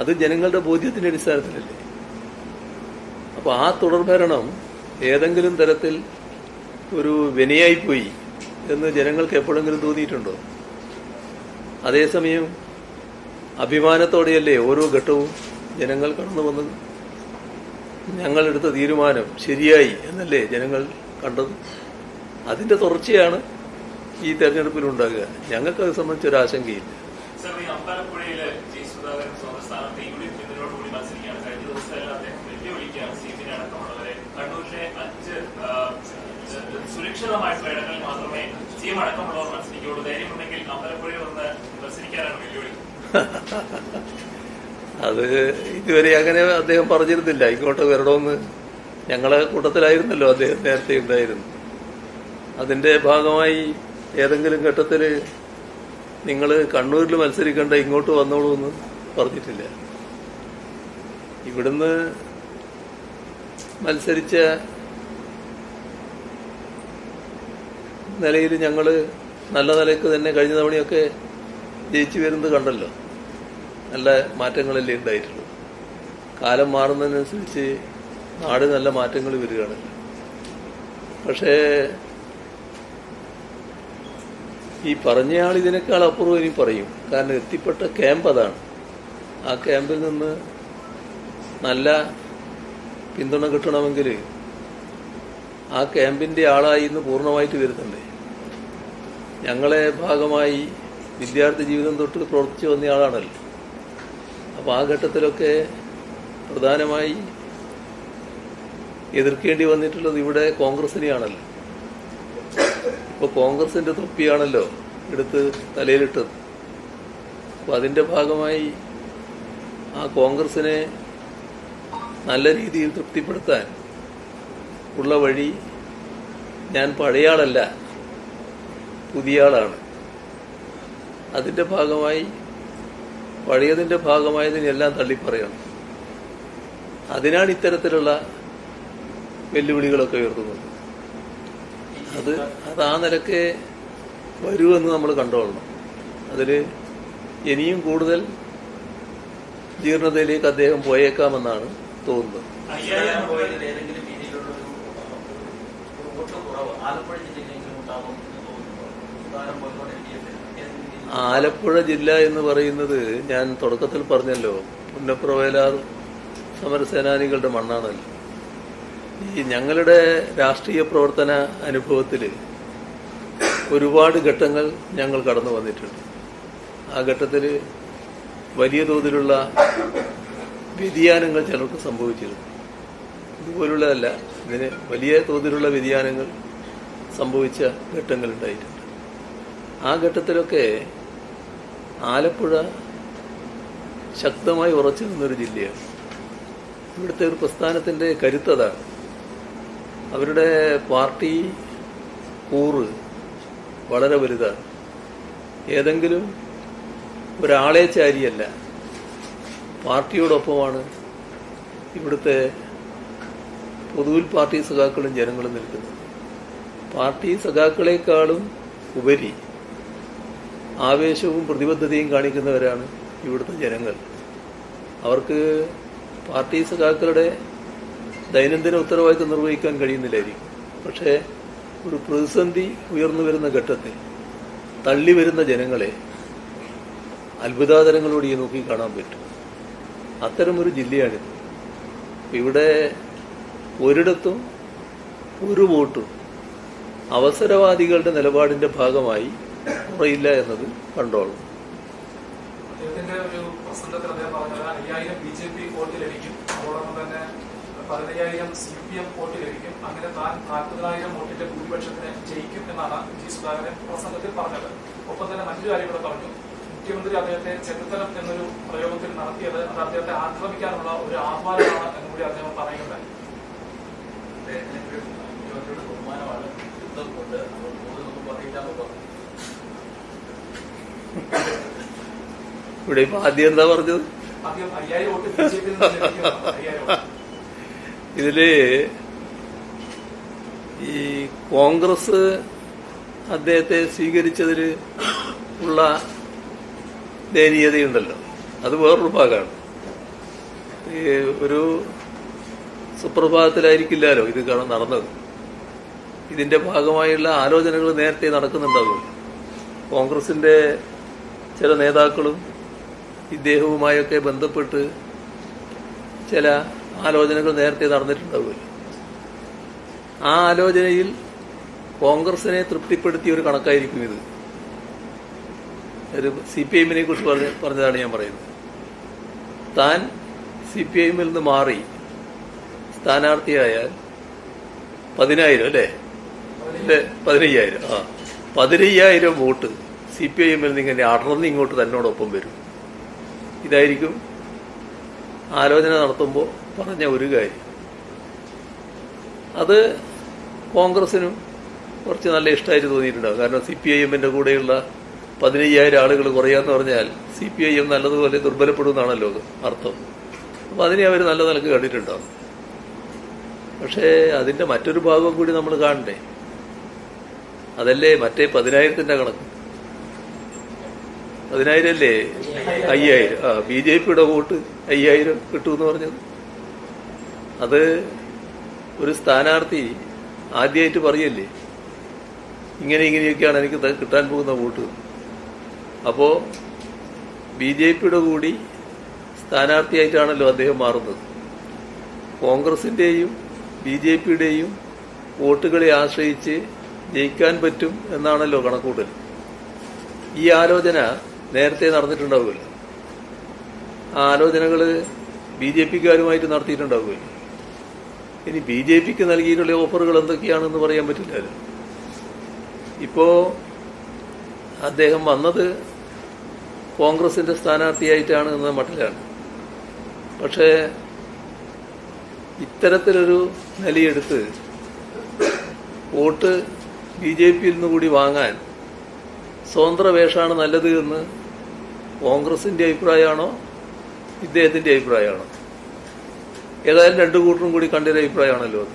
അത് ജനങ്ങളുടെ ബോധ്യത്തിന്റെ അടിസ്ഥാനത്തിലല്ലേ. അപ്പൊ ആ തുടർഭരണം ഏതെങ്കിലും തരത്തിൽ ഒരു വിനയായിപ്പോയി എന്ന് ജനങ്ങൾക്ക് എപ്പോഴെങ്കിലും തോന്നിയിട്ടുണ്ടോ? അതേസമയം അഭിമാനത്തോടെയല്ലേ ഓരോ ഘട്ടവും ജനങ്ങൾ കടന്നു വന്നത്. ഞങ്ങളെടുത്ത തീരുമാനം ശരിയായി എന്നല്ലേ ജനങ്ങൾ കണ്ടത്. അതിന്റെ തുടർച്ചയാണ് ഈ തെരഞ്ഞെടുപ്പിലുണ്ടാകുക. ഞങ്ങൾക്ക് അത് സംബന്ധിച്ചൊരു ആശങ്കയില്ല. സുരക്ഷിതമായിട്ടുള്ള ഇടങ്ങളിൽ മാത്രമേ CM അടക്കമുള്ളവർ മത്സരിക്കുകയുള്ളൂ. ധൈര്യമുണ്ടെങ്കിൽ അമ്പലപ്പുഴയിൽ വന്ന് മത്സരിക്കാനാണ് വെല്ലുവിളി. അത് ഇതുവരെ അങ്ങനെ അദ്ദേഹം പറഞ്ഞിരുന്നില്ല. ഇങ്ങോട്ട് വരണമെന്ന് ഞങ്ങളെ കൂട്ടത്തിലായിരുന്നല്ലോ അദ്ദേഹം നേരത്തെ ഉണ്ടായിരുന്നു. അതിന്റെ ഭാഗമായി ഏതെങ്കിലും ഘട്ടത്തിൽ നിങ്ങൾ കണ്ണൂരിൽ മത്സരിക്കേണ്ട ഇങ്ങോട്ട് വന്നോളൂ എന്ന് പറഞ്ഞിട്ടില്ല. ഇവിടുന്ന് മത്സരിച്ച നിലയിൽ ഞങ്ങൾ നല്ല നിലയ്ക്ക് തന്നെ കഴിഞ്ഞ തവണയൊക്കെ ജയിച്ചു വരുന്നത് കണ്ടല്ലോ. നല്ല മാറ്റങ്ങളല്ലേ ഉണ്ടായിട്ടുള്ളൂ. കാലം മാറുന്നതിനനുസരിച്ച് നാട് നല്ല മാറ്റങ്ങൾ വരികയാണല്ലോ. പക്ഷേ ഈ പറഞ്ഞയാൾ ഇതിനേക്കാൾ അപ്പുറം ഇനി പറയും. കാരണം എത്തിപ്പെട്ട ക്യാമ്പ് അതാണ്. ആ ക്യാമ്പിൽ നിന്ന് നല്ല പിന്തുണ കിട്ടണമെങ്കിൽ ആ ക്യാമ്പിന്റെ ആളായി ഇന്ന് പൂർണ്ണമായിട്ട് വരുന്നുണ്ട്. ഞങ്ങളെ ഭാഗമായി വിദ്യാർത്ഥി ജീവിതം തൊട്ട് പ്രവർത്തിച്ചു വന്നയാളാണല്ലോ. അപ്പോൾ ആ ഘട്ടത്തിലൊക്കെ പ്രധാനമായി എതിർക്കേണ്ടി വന്നിട്ടുള്ളത് ഇവിടെ കോൺഗ്രസിനെയാണല്ലോ. ഇപ്പോൾ കോൺഗ്രസിന്റെ തൊപ്പിയാണല്ലോ എടുത്ത് തലയിലിട്ടത്. അപ്പോൾ അതിന്റെ ഭാഗമായി ആ കോൺഗ്രസിനെ നല്ല രീതിയിൽ തൃപ്തിപ്പെടുത്താൻ ഉള്ള വഴി ഞാൻ പഴയ ആളല്ല, പുതിയ ആളാണ്. അതിന്റെ ഭാഗമായി പഴയതിന്റെ ഭാഗമായതിനെല്ലാം തള്ളിപ്പറയണം. അതിനാണ് ഇത്തരത്തിലുള്ള വെല്ലുവിളികളൊക്കെ ഉയർത്തുന്നത്. അത് ആ നിലക്ക് വരുമെന്ന് നമ്മൾ കണ്ടോളണം. അതിൽ ഇനിയും കൂടുതൽ ജീർണതയിലേക്ക് അദ്ദേഹം പോയേക്കാമെന്നാണ് തോന്നുന്നത്. ആലപ്പുഴ ജില്ല എന്ന് പറയുന്നത് ഞാൻ തുടക്കത്തിൽ പറഞ്ഞല്ലോ, പുന്നപ്ര വയലാർ സമരസേനാനികളുടെ മണ്ണാണല്ലോ. ഈ ഞങ്ങളുടെ രാഷ്ട്രീയ പ്രവർത്തന അനുഭവത്തിൽ ഒരുപാട് ഘട്ടങ്ങൾ ഞങ്ങൾ കടന്നു വന്നിട്ടുണ്ട്. ആ ഘട്ടത്തിൽ വലിയ തോതിലുള്ള വ്യതിയാനങ്ങൾ ചിലർക്ക് സംഭവിച്ചിരുന്നു. ഇതുപോലുള്ളതല്ല, ഇതിന് വലിയ തോതിലുള്ള വ്യതിയാനങ്ങൾ സംഭവിച്ച ഘട്ടങ്ങൾ ഉണ്ടായിട്ടുണ്ട്. ആ ഘട്ടത്തിലൊക്കെ ആലപ്പുഴ ശക്തമായി ഉറച്ചു നിന്നൊരു ജില്ലയാണ്. ഇവിടുത്തെ ഒരു പ്രസ്ഥാനത്തിന്റെ കരുത്തതാണ്. അവരുടെ പാർട്ടി കൂറ് വളരെ വലുതാണ്. ഏതെങ്കിലും ഒരാളെ ചാരിയല്ല, പാർട്ടിയോടൊപ്പമാണ് ഇവിടുത്തെ പൊതുവിൽ പാർട്ടി സഖാക്കളും ജനങ്ങളും നിൽക്കുന്നത്. പാർട്ടി സഖാക്കളെക്കാളും ഉപരി ആവേശവും പ്രതിബദ്ധതയും കാണിക്കുന്നവരാണ് ഇവിടുത്തെ ജനങ്ങൾ. അവർക്ക് പാർട്ടി സഖാക്കളുടെ ദൈനംദിന ഉത്തരവാദിത്വം നിർവഹിക്കാൻ കഴിയുന്നില്ലായിരിക്കും. പക്ഷേ ഒരു പ്രതിസന്ധി ഉയർന്നു വരുന്ന ഘട്ടത്തിൽ തള്ളി വരുന്ന ജനങ്ങളെ അത്ഭുതാതരങ്ങളോട് ഈ നോക്കി കാണാൻ പറ്റും. അത്തരമൊരു ജില്ലയാണിത്. ഇവിടെ ഒരിടത്തും ഒരു വോട്ടും അവസരവാദികളുടെ നിലപാടിന്റെ ഭാഗമായി കുറയില്ല എന്നത് കണ്ടോളും. അദ്ദേഹത്തിന്റെ ഒരു പ്രസംഗത്തിൽ അദ്ദേഹം പറഞ്ഞത് 5000 BJP വോട്ട് ലഭിക്കും, അതോടൊപ്പം തന്നെ 15000 CPM വോട്ട് ലഭിക്കും, അങ്ങനെ താൻ 40000 വോട്ടിന്റെ ഭൂരിപക്ഷത്തിന് ജയിക്കും എന്നാണ് ജി സുധാകരൻ പ്രസംഗത്തിൽ പറഞ്ഞത്. ഒപ്പം തന്നെ മറ്റൊരു കാര്യം കൂടെ പറഞ്ഞു, മുഖ്യമന്ത്രി അദ്ദേഹത്തെ ചെറുത്തരം എന്നൊരു പ്രയോഗത്തിൽ നടത്തിയത് അത് അദ്ദേഹത്തെ ആക്രമിക്കാനുള്ള ഒരു ആഹ്വാനമാണ് എന്നുകൂടി അദ്ദേഹം പറയുകയുണ്ടായി. മുഖ്യമന്ത്രിയുടെ ബഹുമാനമാണ് കൊണ്ട് കൂടുതലൊന്നും പറയില്ലാന്ന് പറഞ്ഞു. ഇവിടെ ഇപ്പൊ ആദ്യം എന്താ പറഞ്ഞത്? ആദ്യം 5000 വോട്ട് BJP ഇതില് ഈ കോൺഗ്രസ് അദ്ദേഹത്തെ സ്വീകരിച്ചതിൽ ഉള്ള ദയനീയതയുണ്ടല്ലോ, അത് വേറൊരു ഭാഗമാണ്. ഈ ഒരു സുപ്രഭാതത്തിലായിരിക്കില്ലല്ലോ ഇത് നടന്നത്. ഇതിന്റെ ഭാഗമായുള്ള ആലോചനകൾ നേരത്തെ നടക്കുന്നുണ്ടാവുമല്ലോ. കോൺഗ്രസിന്റെ ചില നേതാക്കളും ഇദ്ദേഹവുമായൊക്കെ ബന്ധപ്പെട്ട് ചില ആലോചനകൾ നേരത്തെ നടന്നിട്ടുണ്ടാവുമല്ലോ. ആ ആലോചനയിൽ കോൺഗ്രസിനെ തൃപ്തിപ്പെടുത്തിയ ഒരു കണക്കായിരിക്കും ഇത്. ഒരു CPIM-നെ കുറിച്ച് പറഞ്ഞതാണ് ഞാൻ പറയുന്നത്. താൻ CPIM-ൽ നിന്ന് മാറി സ്ഥാനാർത്ഥിയായാൽ 10000 അല്ലേ, 15000 15000 വോട്ട് CPIM-ൽ നിന്ന് ഇങ്ങനെ അടർന്ന് ഇങ്ങോട്ട് തന്നോടൊപ്പം വരും. ഇതായിരിക്കും ആലോചന നടത്തുമ്പോൾ പറഞ്ഞ ഒരു കാര്യം. അത് കോൺഗ്രസിനും കുറച്ച് നല്ല ഇഷ്ടമായിട്ട് തോന്നിയിട്ടുണ്ടാകും. കാരണം CPIM-ന്റെ കൂടെയുള്ള 15000 ആളുകൾ കുറയാന്ന് പറഞ്ഞാൽ CPIM നല്ലതുപോലെ ദുർബലപ്പെടുമെന്നാണല്ലോ അർത്ഥം. അപ്പൊ അതിനെ അവർ നല്ല നിലക്ക് കണ്ടിട്ടുണ്ടാവും. പക്ഷേ അതിന്റെ മറ്റൊരു ഭാഗം കൂടി നമ്മൾ കാണണ്ടേ? അതല്ലേ മറ്റേ 10000ന്റെ കണക്ക്. 10000 അല്ലേ 5000. BJP-യുടെ വോട്ട് 5000 കിട്ടുമെന്ന് പറഞ്ഞത്. അത് ഒരു സ്ഥാനാർത്ഥി ആദ്യമായിട്ട് പറയല്ലേ. ഇങ്ങനെയൊക്കെയാണ് എനിക്ക് കിട്ടാൻ പോകുന്ന വോട്ട്. അപ്പോൾ BJPയുടെ കൂടി സ്ഥാനാർത്ഥിയായിട്ടാണല്ലോ അദ്ദേഹം മാറുന്നത്. കോൺഗ്രസിൻ്റെയും BJPയുടെയും വോട്ടുകളെ ആശ്രയിച്ച് ജയിക്കാൻ പറ്റും എന്നാണല്ലോ കണക്കൂട്ടൽ. ഈ ആലോചന നേരത്തെ നടന്നിട്ടുണ്ടാവുമല്ലോ. ആ ആലോചനകൾ BJPക്കാരുമായിട്ട് നടത്തിയിട്ടുണ്ടാവുമല്ലോ. ഇനി BJPക്ക് നൽകിയിട്ടുള്ള ഓഫറുകൾ എന്തൊക്കെയാണെന്ന് പറയാൻ പറ്റില്ലല്ലോ. ഇപ്പോൾ അദ്ദേഹം വന്നത് കോൺഗ്രസിന്റെ സ്ഥാനാർത്ഥിയായിട്ടാണ് എന്ന മട്ടിലാണ്. പക്ഷേ ഇത്തരത്തിലൊരു നിലയെടുത്ത് വോട്ട് BJPയിൽ നിന്ന് കൂടി വാങ്ങാൻ സ്വതന്ത്ര വേഷമാണ് നല്ലത് എന്ന് കോൺഗ്രസിന്റെ അഭിപ്രായമാണോ ഇദ്ദേഹത്തിന്റെ അഭിപ്രായമാണോ? ഏതായാലും രണ്ടു കൂട്ടരും കൂടി കണ്ടൊരു അഭിപ്രായമാണല്ലോ അത്.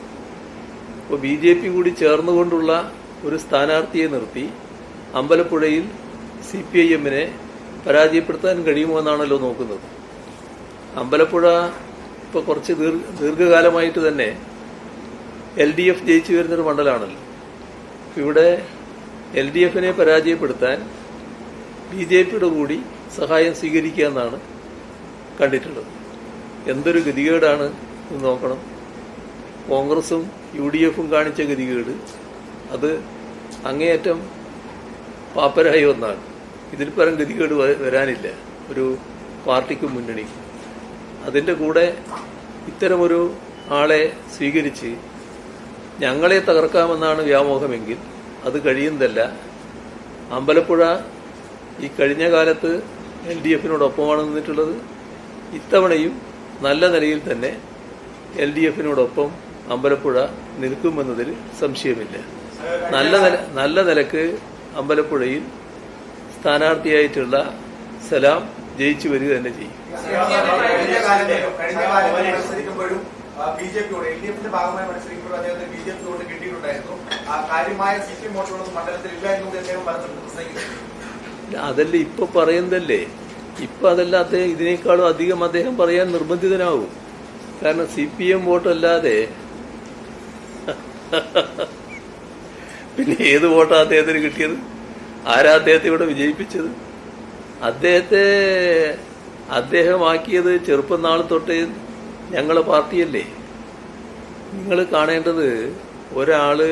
അപ്പോൾ BJP കൂടി ചേർന്നുകൊണ്ടുള്ള ഒരു സ്ഥാനാർത്ഥിയെ നിർത്തി അമ്പലപ്പുഴയിൽ CPIMനെ പരാജയപ്പെടുത്താൻ കഴിയുമോ എന്നാണല്ലോ നോക്കുന്നത്. അമ്പലപ്പുഴ ഇപ്പോൾ കുറച്ച് ദീർഘകാലമായിട്ട് തന്നെ LDF ജയിച്ചു വരുന്നൊരു മണ്ഡലമാണല്ലോ. ഇവിടെ LDFനെ പരാജയപ്പെടുത്താൻ BJPയുടെ കൂടി സഹായം സ്വീകരിക്കുക എന്നാണ് കണ്ടിട്ടുള്ളത്. എന്തൊരു ഗതികേടാണ് എന്ന് നോക്കണം. കോൺഗ്രസും UDFും കാണിച്ച ഗതികേട് അത് അങ്ങേയറ്റം പാപ്പരായ ഒന്നാണ്. ഇതിൽ പരം ഗതികേട് വരാനില്ല ഒരു പാർട്ടിക്കും മുന്നണിക്കും. അതിൻ്റെ കൂടെ ഇത്തരമൊരു ആളെ സ്വീകരിച്ച് ഞങ്ങളെ തകർക്കാമെന്നാണ് വ്യാമോഹമെങ്കിൽ അത് കഴിയുന്നതല്ല. അമ്പലപ്പുഴ ഈ കഴിഞ്ഞ കാലത്ത് LDFനോടൊപ്പമാണ് നിന്നിട്ടുള്ളത്. ഇത്തവണയും നല്ല നിലയിൽ തന്നെ LDFനോടൊപ്പം അമ്പലപ്പുഴ നിൽക്കുമെന്നതിൽ സംശയമില്ല. നല്ല നിലക്ക് അമ്പലപ്പുഴയിൽ സ്ഥാനാർത്ഥിയായിട്ടുള്ള സലാം ജയിച്ചു വരിക തന്നെ ചെയ്യും. മത്സരിക്കുമ്പോഴും BJPയോട് LDFന്റെ ഭാഗമായി മത്സരിക്കുമ്പോഴും അദ്ദേഹത്തിന് BJP വോട്ട് കിട്ടിയിട്ടുണ്ടായിരുന്നു. കാര്യമായ CPM വോട്ടുകളൊന്നും മണ്ഡലത്തിൽ ഇല്ല എന്നുകൂടി അദ്ദേഹം പറഞ്ഞിട്ടുണ്ട്. അതല്ലേ ഇപ്പൊ പറയുന്നതല്ലേ. ഇപ്പൊ അതല്ല, അദ്ദേഹം ഇതിനേക്കാളും അധികം അദ്ദേഹം പറയാൻ നിർബന്ധിതനാവും. കാരണം CPM വോട്ടല്ലാതെ പിന്നെ ഏത് വോട്ടാണ് അദ്ദേഹത്തിന് കിട്ടിയത്? ആരാ അദ്ദേഹത്തെ ഇവിടെ വിജയിപ്പിച്ചത്? അദ്ദേഹമാക്കിയത് ചെറുപ്പം നാൾ തൊട്ടേ ഞങ്ങളെ പാർട്ടിയല്ലേ. നിങ്ങൾ കാണേണ്ടത് ഒരാള്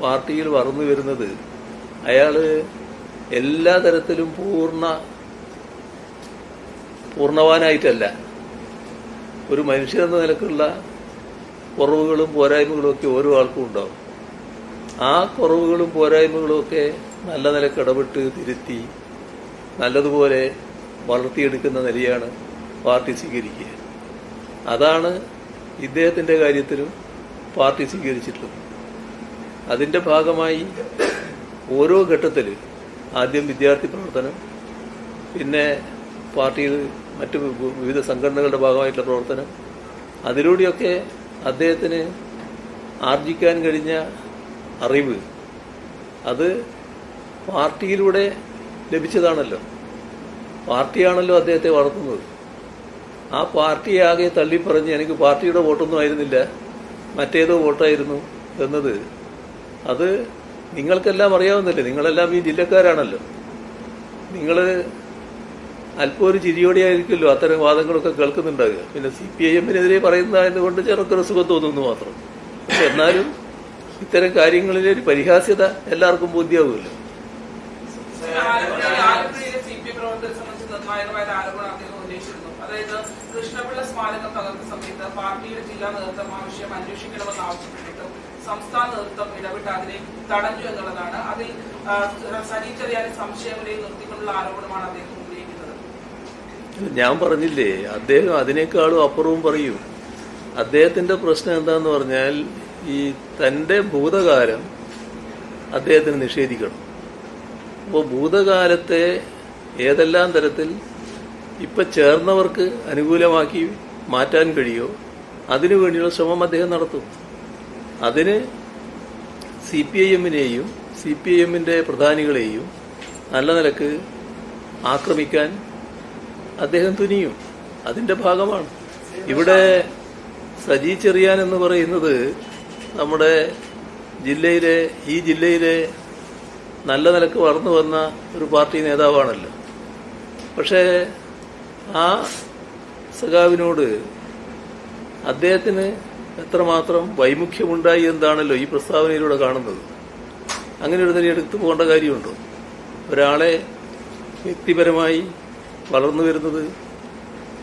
പാർട്ടിയിൽ വളർന്നു വരുന്നത് അയാള് എല്ലാ തരത്തിലും പൂർണ്ണവാനായിട്ടല്ല. ഒരു മനുഷ്യരെന്ന നിലക്കുള്ള കുറവുകളും പോരായ്മകളും ഒക്കെ ഓരോ ആൾക്കും ഉണ്ടാവും. ആ കുറവുകളും പോരായ്മകളും ഒക്കെ നല്ല നിലക്ക് ഇടപെട്ട് തിരുത്തി നല്ലതുപോലെ വളർത്തിയെടുക്കുന്ന നിലയാണ് പാർട്ടി സ്വീകരിക്കുക. അതാണ് ഇദ്ദേഹത്തിന്റെ കാര്യത്തിലും പാർട്ടി സ്വീകരിച്ചിട്ടുള്ളത്. അതിന്റെ ഭാഗമായി ഓരോ ഘട്ടത്തിൽ ആദ്യം വിദ്യാർത്ഥി പ്രവർത്തനം, പിന്നെ പാർട്ടിയിൽ മറ്റു വിവിധ സംഘടനകളുടെ ഭാഗമായിട്ടുള്ള പ്രവർത്തനം, അതിലൂടെയൊക്കെ അദ്ദേഹത്തിന് ആർജിക്കാൻ കഴിഞ്ഞ അറിവ് അത് പാർട്ടിയിലൂടെ ലഭിച്ചതാണല്ലോ. പാർട്ടിയാണല്ലോ അദ്ദേഹത്തെ വളർത്തുന്നത്. ആ പാർട്ടിയെ ആകെ തള്ളിപ്പറഞ്ഞ് എനിക്ക് പാർട്ടിയുടെ വോട്ടൊന്നും ആയിരുന്നില്ല, മറ്റേതോ വോട്ടായിരുന്നു എന്നത് അത് നിങ്ങൾക്കെല്ലാം അറിയാവുന്നല്ലേ. നിങ്ങളെല്ലാം ഈ ജില്ലക്കാരാണല്ലോ. നിങ്ങൾ അല്പം ഒരു ചിരിയോടെയായിരിക്കുമല്ലോ അത്തരം വാദങ്ങളൊക്കെ കേൾക്കുന്നുണ്ടാകുക. പിന്നെ CPIMനെതിരെ പറയുന്നതായതുകൊണ്ട് ചെറുക്കൊരു സുഖം തോന്നുന്നു മാത്രം. പക്ഷെ എന്നാലും ഇത്തരം കാര്യങ്ങളിലെ ഒരു പരിഹാസ്യത എല്ലാവർക്കും ബോധ്യമാവുമല്ലോ. അതായത് കൃഷ്ണപിള്ള സ്മാരകം തകർത്ത സമയത്ത് പാർട്ടിയുടെ ജില്ലാ നേതൃത്വം ആ വിഷയം അന്വേഷിക്കണമെന്ന് ആവശ്യപ്പെട്ടിട്ടും സംസ്ഥാന നേതൃത്വം ഇടപെട്ട് അതിനെ തടഞ്ഞു എന്നുള്ളതാണ്. അതിൽ സജി ചെറിയാനെ സംശയങ്ങളെയും നിർത്തിക്കൊണ്ടുള്ള ആരോപണമാണ് അദ്ദേഹം ഉന്നയിക്കുന്നത്. ഞാൻ പറഞ്ഞില്ലേ, അദ്ദേഹം അതിനേക്കാളും അപ്പുറവും പറയും. അദ്ദേഹത്തിന്റെ പ്രശ്നം എന്താന്ന് പറഞ്ഞാൽ ഈ തന്റെ ഭൂതകാലം അദ്ദേഹത്തിന് നിഷേധിക്കണം. അപ്പോൾ ഭൂതകാലത്തെ ഏതെല്ലാം തരത്തിൽ ഇപ്പൊ ചേർന്നവർക്ക് അനുകൂലമാക്കി മാറ്റാൻ കഴിയോ അതിനു വേണ്ടിയുള്ള ശ്രമം അദ്ദേഹം നടത്തും. അതിന് CPIMനെയും CPIMന്റെ പ്രധാനികളെയും നല്ല നിലക്ക് ആക്രമിക്കാൻ അദ്ദേഹം തുനിയും. അതിന്റെ ഭാഗമാണ്. ഇവിടെ സജി ചെറിയാൻ എന്ന് പറയുന്നത് നമ്മുടെ ഈ ജില്ലയിലെ നല്ല നിലക്ക് വളർന്നു വന്ന ഒരു പാർട്ടി നേതാവാണല്ലോ. പക്ഷേ ആ സഖാവിനോട് അദ്ദേഹത്തിന് എത്രമാത്രം വൈമുഖ്യമുണ്ടായി എന്താണല്ലോ ഈ പ്രസ്താവനയിലൂടെ കാണുന്നത്. അങ്ങനെ ഒരു നില എടുത്തു പോകേണ്ട കാര്യമുണ്ടോ? ഒരാളെ വ്യക്തിപരമായി വളർന്നു വരുന്നത്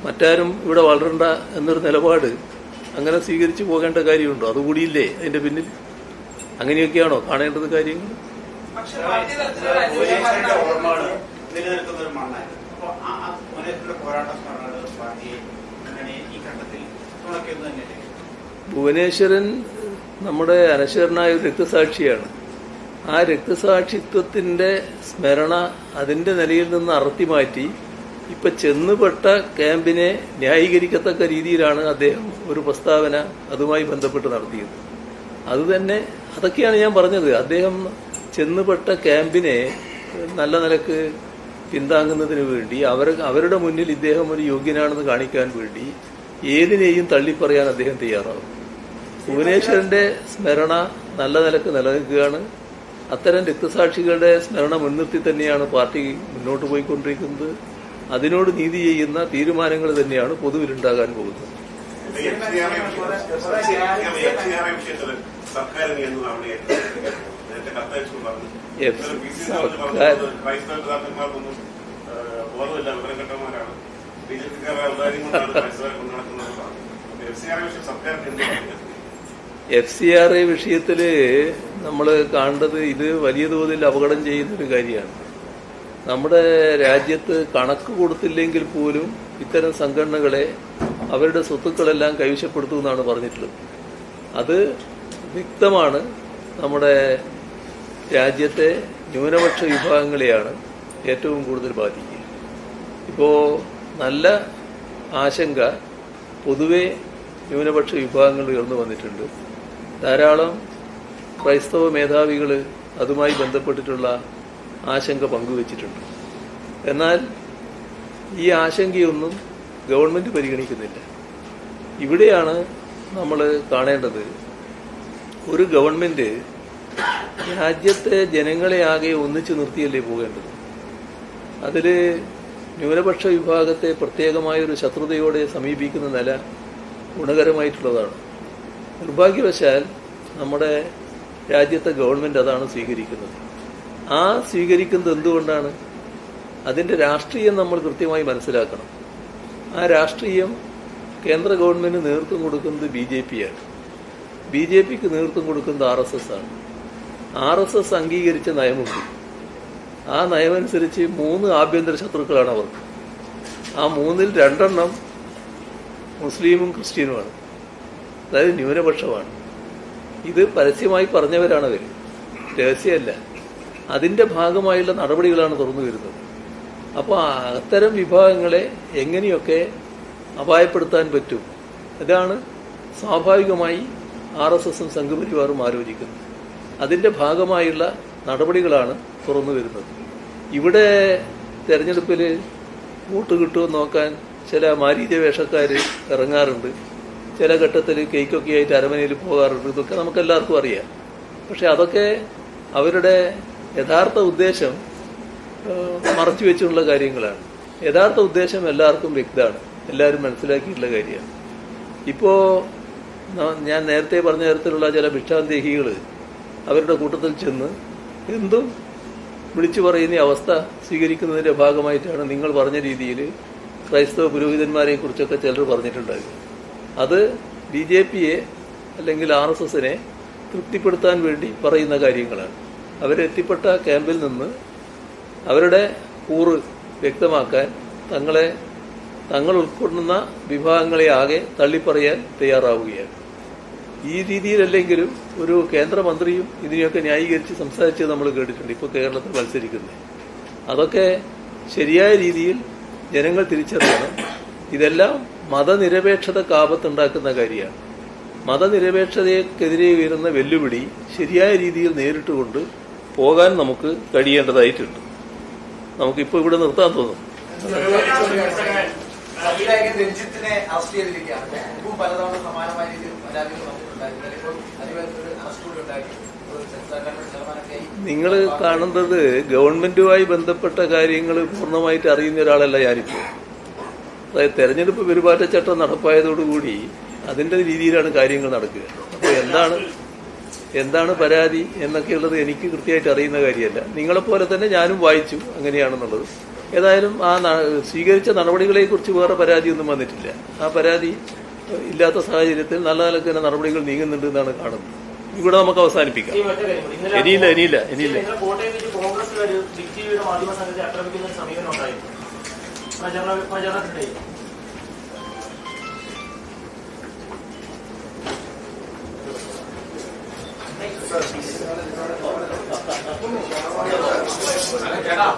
മറ്റാരും ഇവിടെ വളരണ്ട എന്നൊരു നിലപാട് അങ്ങനെ സ്വീകരിച്ചു പോകേണ്ട കാര്യമുണ്ടോ? അതുകൂടിയില്ലേ അതിന്റെ പിന്നിൽ? അങ്ങനെയൊക്കെയാണോ കാണേണ്ടത് കാര്യങ്ങൾ? പക്ഷെ പാർട്ടി തലത്തിലുള്ള അന്വേഷണം ഭുവനേശ്വരന്റെ ഓർമ്മകൾ നിലനിൽക്കുന്ന ഒരു മണ്ണായിരുന്നു. അപ്പോൾ ആ ഭുവനേശ്വരന്റെ പോരാട്ട സ്മരണകൾ പാർട്ടിയെ ഈ ഘട്ടത്തിൽ തുണയ്ക്കുന്നത് തന്നെയല്ലേ? ഭുവനേശ്വരൻ നമ്മുടെ അനശ്വരനായ ഒരു രക്തസാക്ഷിയാണ്. ആ രക്തസാക്ഷിത്വത്തിന്റെ സ്മരണ അതിന്റെ നിലയിൽ നിന്ന് അറുത്തിമാറ്റി ഇപ്പൊ ചെന്നുപെട്ട ക്യാമ്പിനെ ന്യായീകരിക്കത്തക്ക രീതിയിലാണ് അദ്ദേഹം ഒരു പ്രസ്താവന അതുമായി ബന്ധപ്പെട്ട് നടത്തിയത്. അതുതന്നെ അതൊക്കെയാണ് ഞാൻ പറഞ്ഞത്. അദ്ദേഹം ചെന്നുപെട്ട ക്യാമ്പിനെ നല്ല നിലക്ക് പിന്താങ്ങുന്നതിന് വേണ്ടി അവരുടെ മുന്നിൽ ഇദ്ദേഹം ഒരു യോഗ്യനാണെന്ന് കാണിക്കാൻ വേണ്ടി ഏതിനെയും തള്ളിപ്പറയാൻ അദ്ദേഹം തയ്യാറാവും. ഭുവനേശ്വരന്റെ സ്മരണ നല്ല നിലക്ക് നിലനിൽക്കുകയാണ്. അത്തരം രക്തസാക്ഷികളുടെ സ്മരണ മുൻനിർത്തി തന്നെയാണ് പാർട്ടി മുന്നോട്ട് പോയിക്കൊണ്ടിരിക്കുന്നത്. അതിനോട് നീതി ചെയ്യുന്ന തീരുമാനങ്ങൾ തന്നെയാണ് പൊതുവിലുണ്ടാകാൻ പോകുന്നത്. FCRA വിഷയത്തില് നമ്മൾ കാണേണ്ടത് ഇത് വലിയ തോതിൽ അപകടം ചെയ്യുന്നൊരു കാര്യമാണ്. നമ്മുടെ രാജ്യത്ത് കണക്ക് കൊടുത്തില്ലെങ്കിൽ പോലും ഇത്തരം സംഘടനകളെ അവരുടെ സ്വത്തുക്കളെല്ലാം കൈവശപ്പെടുത്തുമെന്നാണ് പറഞ്ഞിട്ടുള്ളത്. അത് വ്യക്തമാണ് നമ്മുടെ രാജ്യത്തെ ന്യൂനപക്ഷ വിഭാഗങ്ങളെയാണ് ഏറ്റവും കൂടുതൽ ബാധിക്കുക. ഇപ്പോൾ നല്ല ആശങ്ക പൊതുവെ ന്യൂനപക്ഷ വിഭാഗങ്ങൾ ഉയർന്നു വന്നിട്ടുണ്ട്. ധാരാളം ക്രൈസ്തവ മേധാവികൾ അതുമായി ബന്ധപ്പെട്ടിട്ടുള്ള ആശങ്ക പങ്കുവച്ചിട്ടുണ്ട്. എന്നാൽ ഈ ആശങ്കയൊന്നും ഗവൺമെന്റ് പരിഗണിക്കുന്നില്ല. ഇവിടെയാണ് നമ്മൾ കാണേണ്ടത്. ഒരു ഗവൺമെന്റ് രാജ്യത്തെ ജനങ്ങളെ ആകെ ഒന്നിച്ചു നിർത്തിയല്ലേ പോകേണ്ടത്. അതിൽ ന്യൂനപക്ഷ വിഭാഗത്തെ പ്രത്യേകമായൊരു ശത്രുതയോടെ സമീപിക്കുന്ന നില ഗുണകരമായിട്ടുള്ളതാണ്. നിർഭാഗ്യവശാൽ നമ്മുടെ രാജ്യത്തെ ഗവൺമെന്റ് അതാണ് സ്വീകരിക്കുന്നത്. ആ സ്വീകരിക്കുന്നത് എന്തുകൊണ്ടാണ്? അതിന്റെ രാഷ്ട്രീയം നമ്മൾ കൃത്യമായി മനസ്സിലാക്കണം. ആ രാഷ്ട്രീയം കേന്ദ്ര ഗവൺമെന്റിന് നേതൃത്വം കൊടുക്കുന്നത് BJP ആണ്. BJPക്ക് നേതൃത്വം കൊടുക്കുന്നത് RSS ആണ്. RSS അംഗീകരിച്ച നയമുണ്ട്. ആ നയമനുസരിച്ച് 3 ആഭ്യന്തര ശത്രുക്കളാണ് അവർക്ക്. ആ 3-ൽ 2 മുസ്ലിമും ക്രിസ്ത്യനുമാണ്. അതായത് ന്യൂനപക്ഷമാണ്. ഇത് പരസ്യമായി പറഞ്ഞവരാണ് അവർ, രഹസ്യമല്ല. അതിന്റെ ഭാഗമായുള്ള നടപടികളാണ് തുറന്നു വരുന്നത്. അപ്പോൾ അത്തരം വിഭാഗങ്ങളെ എങ്ങനെയൊക്കെ അപായപ്പെടുത്താൻ പറ്റും, ഇതാണ് സ്വാഭാവികമായി RSSും സംഘപരിവാറും ആലോചിക്കുന്നത്. അതിന്റെ ഭാഗമായുള്ള നടപടികളാണ് തുറന്നു വരുന്നത്. ഇവിടെ തെരഞ്ഞെടുപ്പിൽ വോട്ട് കിട്ടുമെന്ന് നോക്കാൻ ചില മാരീച വേഷക്കാർ ഇറങ്ങാറുണ്ട്. ചില ഘട്ടത്തിൽ കേക്കൊക്കെ ആയിട്ട് അരമനയിൽ പോകാറുണ്ട്. ഇതൊക്കെ നമുക്കെല്ലാവർക്കും അറിയാം. പക്ഷെ അതൊക്കെ അവരുടെ യഥാർത്ഥ ഉദ്ദേശം മറച്ചു വെച്ചുള്ള കാര്യങ്ങളാണ്. യഥാർത്ഥ ഉദ്ദേശം എല്ലാവർക്കും വ്യക്തമാണ്, എല്ലാവരും മനസ്സിലാക്കിയിട്ടുള്ള കാര്യമാണ്. ഇപ്പോൾ ഞാൻ നേരത്തെ പറഞ്ഞ തരത്തിലുള്ള ചില ഭിക്ഷാന്തേഹികൾ അവരുടെ കൂട്ടത്തിൽ ചെന്ന് എന്തും വിളിച്ചു പറയുന്ന അവസ്ഥ സ്വീകരിക്കുന്നതിന്റെ ഭാഗമായിട്ടാണ് നിങ്ങൾ പറഞ്ഞ രീതിയിൽ ക്രൈസ്തവ പുരോഹിതന്മാരെ കുറിച്ചൊക്കെ ചിലർ പറഞ്ഞിട്ടുണ്ടാകും. അത് BJPയെ അല്ലെങ്കിൽ RSSനെ തൃപ്തിപ്പെടുത്താൻ വേണ്ടി പറയുന്ന കാര്യങ്ങളാണ്. അവരെത്തിപ്പെട്ട ക്യാമ്പിൽ നിന്ന് അവരുടെ കൂറ് വ്യക്തമാക്കാൻ തങ്ങൾ ഉൾക്കൊള്ളുന്ന വിഭാഗങ്ങളെ ആകെ തള്ളിപ്പറയാൻ തയ്യാറാവുകയാണ്. ഈ രീതിയിലല്ലെങ്കിലും ഒരു കേന്ദ്രമന്ത്രിയും ഇതിനെയൊക്കെ ന്യായീകരിച്ച് സംസാരിച്ചത് നമ്മൾ കേട്ടിട്ടുണ്ട്. ഇപ്പോൾ കേരളത്തിൽ മത്സരിക്കുന്നത് അതൊക്കെ ശരിയായ രീതിയിൽ ജനങ്ങൾ തിരിച്ചറിയണം. ഇതെല്ലാം മതനിരപേക്ഷതക്ക് ആപത്തുണ്ടാക്കുന്ന കാര്യമാണ്. മതനിരപേക്ഷതയ്ക്കെതിരെ ഉയരുന്ന വെല്ലുവിളി ശരിയായ രീതിയിൽ നേരിട്ടുകൊണ്ട് പോകാൻ നമുക്ക് കഴിയേണ്ടതായിട്ടുണ്ട്. നമുക്കിപ്പോൾ ഇവിടെ നിർത്താൻ തോന്നും. സംവിധായകൻ രഞ്ജിത്തിനെ അറസ്റ്റ് ചെയ്തിരിക്കുകയാണ്. മുമ്പും പലതവണ സമാനമായ രീതിയിൽ പരാതികൾ വന്നിട്ടുണ്ടായിരുന്നു. ഇപ്പോൾ അതിവേഗത്തിൽ അറസ്റ്റ് കൂടി ഉണ്ടാക്കി. ചെയർമാനൊക്കെ നിങ്ങൾ കാണുന്നത് ഗവൺമെന്റുമായി ബന്ധപ്പെട്ട കാര്യങ്ങൾ പൂർണ്ണമായിട്ട് അറിയുന്ന ഒരാളല്ല ഞാനിപ്പോൾ. അതായത് തെരഞ്ഞെടുപ്പ് പെരുമാറ്റച്ചട്ടം നടപ്പായതോടുകൂടി അതിന്റെ രീതിയിലാണ് കാര്യങ്ങൾ നടക്കുക. അപ്പോൾ എന്താണ് പരാതി എന്നൊക്കെയുള്ളത് എനിക്ക് കൃത്യമായിട്ട് അറിയുന്ന കാര്യമല്ല. നിങ്ങളെപ്പോലെ തന്നെ ഞാനും വായിച്ചു അങ്ങനെയാണെന്നുള്ളത്. ഏതായാലും ആ സ്വീകരിച്ച നടപടികളെക്കുറിച്ച് വേറെ പരാതിയൊന്നും വന്നിട്ടില്ല. ആ പരാതി ഇല്ലാത്ത സാഹചര്യത്തിൽ നല്ല നിലക്ക് തന്നെ നടപടികൾ നീങ്ങുന്നുണ്ട് എന്നാണ് കാണുന്നത്. ഇവിടെ നമുക്ക് അവസാനിപ്പിക്കാം. ഇനിയില്ല. കോൺഗ്രസ്സുകാർ ബിഗ് ടിവിയുടെ മാധ്യമ സംഘത്തെ ആക്രമിക്കുന്ന ഒരു സമീപനം ഉണ്ടായിരുന്നു പ്രചരണത്തിനിടയിൽ. ചേട്ടാ